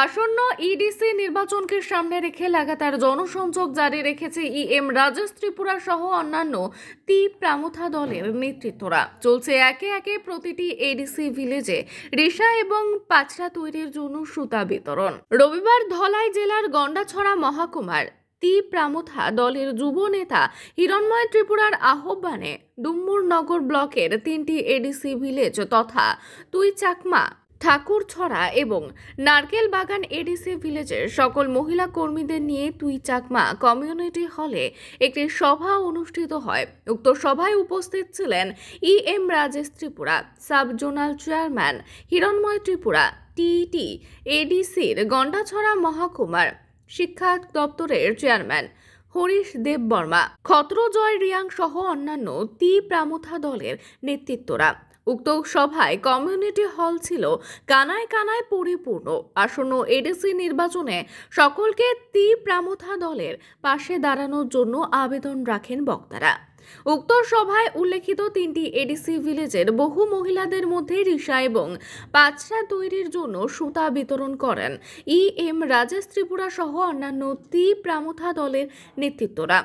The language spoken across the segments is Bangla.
আসন্ন ইডিসি নির্বাচনকে সামনে রেখে লাগাতার জনসংযোগ জারি রেখেছে ইএম রাজেশ ত্রিপুরা সহ অন্যান্য তীব্রামথা দলের নেতৃত্বরা। চলছে একে একে প্রতিটি এডিসি ভিলেজে রেশা এবং পাচড়া তৈরির জন্য সুতা বিতরণ। রবিবার ধলাই জেলার গন্ডাছড়া মহকুমার তীব্রামথা দলের যুব নেতা হিরণময় ত্রিপুরার আহ্বানে ডুম্মুরনগর ব্লকের 3টি এডিসি ভিলেজ তথা তুইচাকমা, ঠাকুরছড়া এবং নারকেল বাগান এডিসি ভিলেজের সকল মহিলা কর্মীদের নিয়ে তুইচাকমা কমিউনিটি হলে একটি সভা অনুষ্ঠিত হয়। উক্ত সভায় উপস্থিত ছিলেন EM Rajesh Tripura, sub zonal chairman Hiranmay Tripura, TET এডিসির গন্ডাছড়া মহকুমার শিক্ষা দপ্তরের চেয়ারম্যান হরিশ দেব বর্মা, খত্রজয় রিয়াং সহ অন্যান্য তীব্রামথা দলের নেতৃত্বরা। উক্ত সভায় কমিউনিটি হল ছিল কানায় কানায় পরিপূর্ণ। আসন্ন এডিসি নির্বাচনে সকলকে তীব্রামথা দলের পাশে দাঁড়ানোর জন্য আবেদন রাখেন বক্তারা। উক্ত সভায় উল্লেখিত 3টি এডিসি ভিলেজের বহু মহিলাদের মধ্যে রিশা এবং পাচড়া তৈরির জন্য সুতা বিতরণ করেন ইএম রাজেশ ত্রিপুরা সহ অন্যান্য তীব্রামথা দলের নেতৃত্বরা।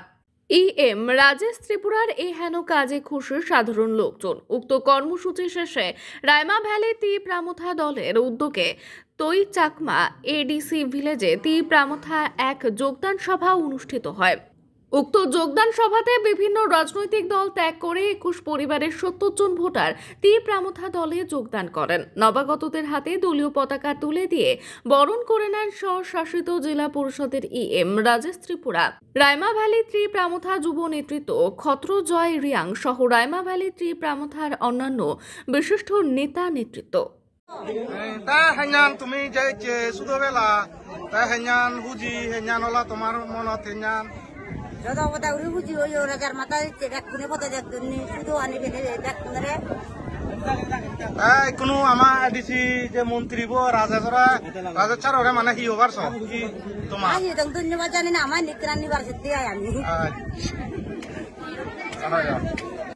ইএম রাজেশ ত্রিপুরার এই হেন কাজে খুশি সাধারণ লোকজন। উক্ত কর্মসূচি শেষে রায়মা ভ্যালি তীব্রামথা দলের উদ্যোগে তুইচাকমা এডিসি ভিলেজে তীব্রামথা এক যোগদান সভা অনুষ্ঠিত হয়। উক্ত যোগদান সভাতে বিভিন্ন রাজনৈতিক দল ত্যাগ করে 21 পরিবারের 70 জন ভোটার তীব্রামথা দলে যোগদান করেন। নবাগতদের হাতে দলীয় পতাকা তুলে দিয়ে বরণ করে নেন স্বশাসিত জেলা পরিষদের ইএম রাজেশ ত্রিপুরা, রায়মা ভ্যালি তীব্রামথা যুব নেতৃত্ব খত্রজয় রিয়াং সহ রায়মা ভ্যালি তীব্রামথার অন্যান্য বিশিষ্ট নেতা নেতৃত্ব। তুমি যে শুধু বেলা হেኛন বুঝি হেኛন ওলা তোমার মনত হেኛন Jodoh pada uri buji oyo rajar mata cek kune pada jak ni sudo ani bene jak ngare. কোনো আমার এডিসি যে মন্ত্রী বো রাজাছড়া রাজাছড়া ওরে মানে কি ওভার সব কি তোমার আই দং ধন্যবাদ জানি না আমার নিকরানি বার সত্যি আই আমি